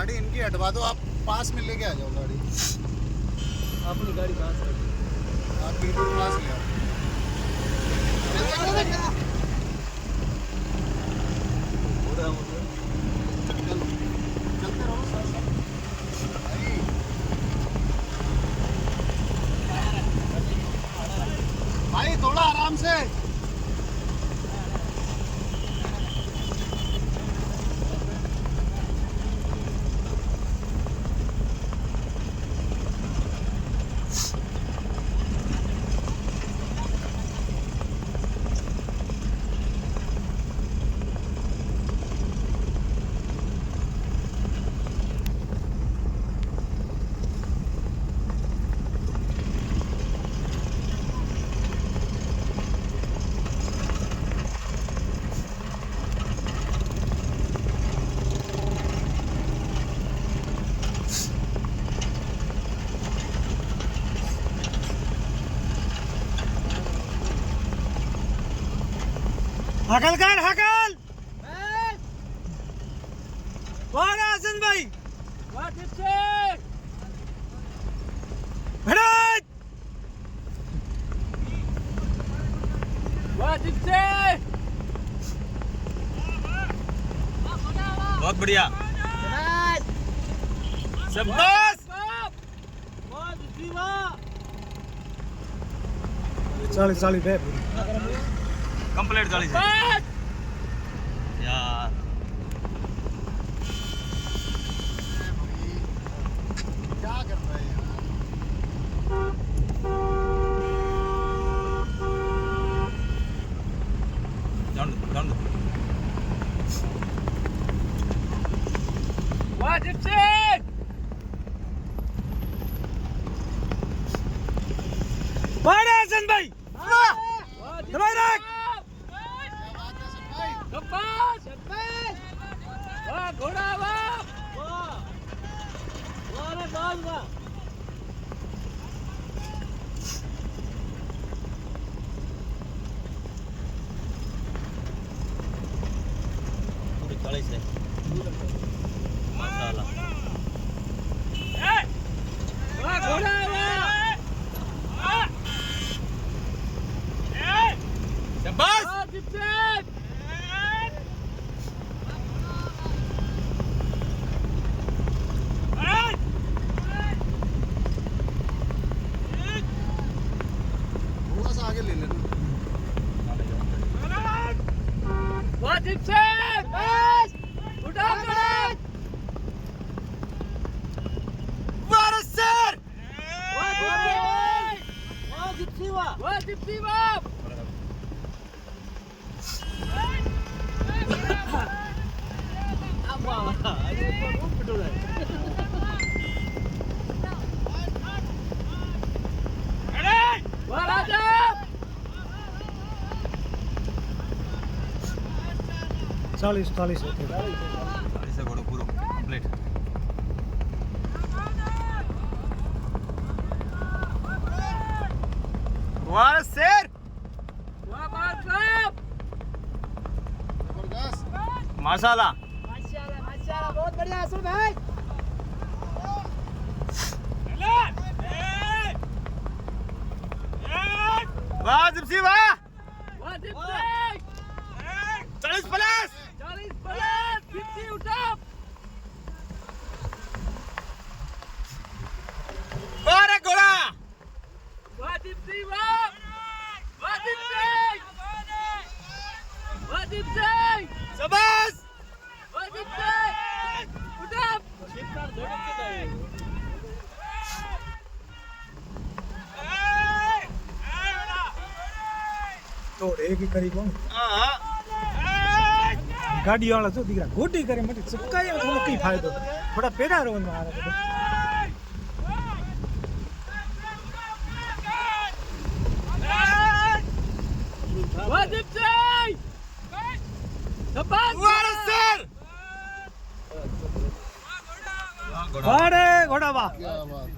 गाड़ी इनकी हटवा दो, आप पास में लेके आ जाओ गाड़ी। अपनी गाड़ी कहाँ से आप बिल्कुल पास ले आओ। चलते रहो साथ साथ। भाई थोड़ा आराम से। हकल कर हकल कौन है हसन भाई बहुत बढ़िया शाबाश 40 है कंप्लीट 40 है यार। क्या कर रहा है यार? डाउन वाजिब से बड़ा हसन भाई दबाई रख शाबाश वाह घोड़ा वाह रे बाल वाह पूरी 40 है माशाल्लाह। वाह घोड़ा वाह शाबाश वाजिब से थोड़ा सा आगे ले लेना। वाजिब से बस उठा कर वारस सर वाजिब से बाप वाह राजा 40 है घोड़ो पूरो कंप्लीट। वारस सर वाह बात साहब जबरदस्त। माशाल्लाह माशाल्लाह बहुत बढ़िया हसन भाई वाजिब सी वाह वाजिब से 40 प्लस 40 प्लस 50 उठा बारे घोड़ा वाजिब से वाह वाजिब से शाबाश वाजिब से उठा तो एक ही करी कौन गाड़ी वाला जो दिख रहा गोटी करे मत सबका ये थोड़ा कई फायदो थोड़ा पेड़ा रो में आ रहा वाजिब से शाबाश वारस सर घोड़ा वाह क्या बात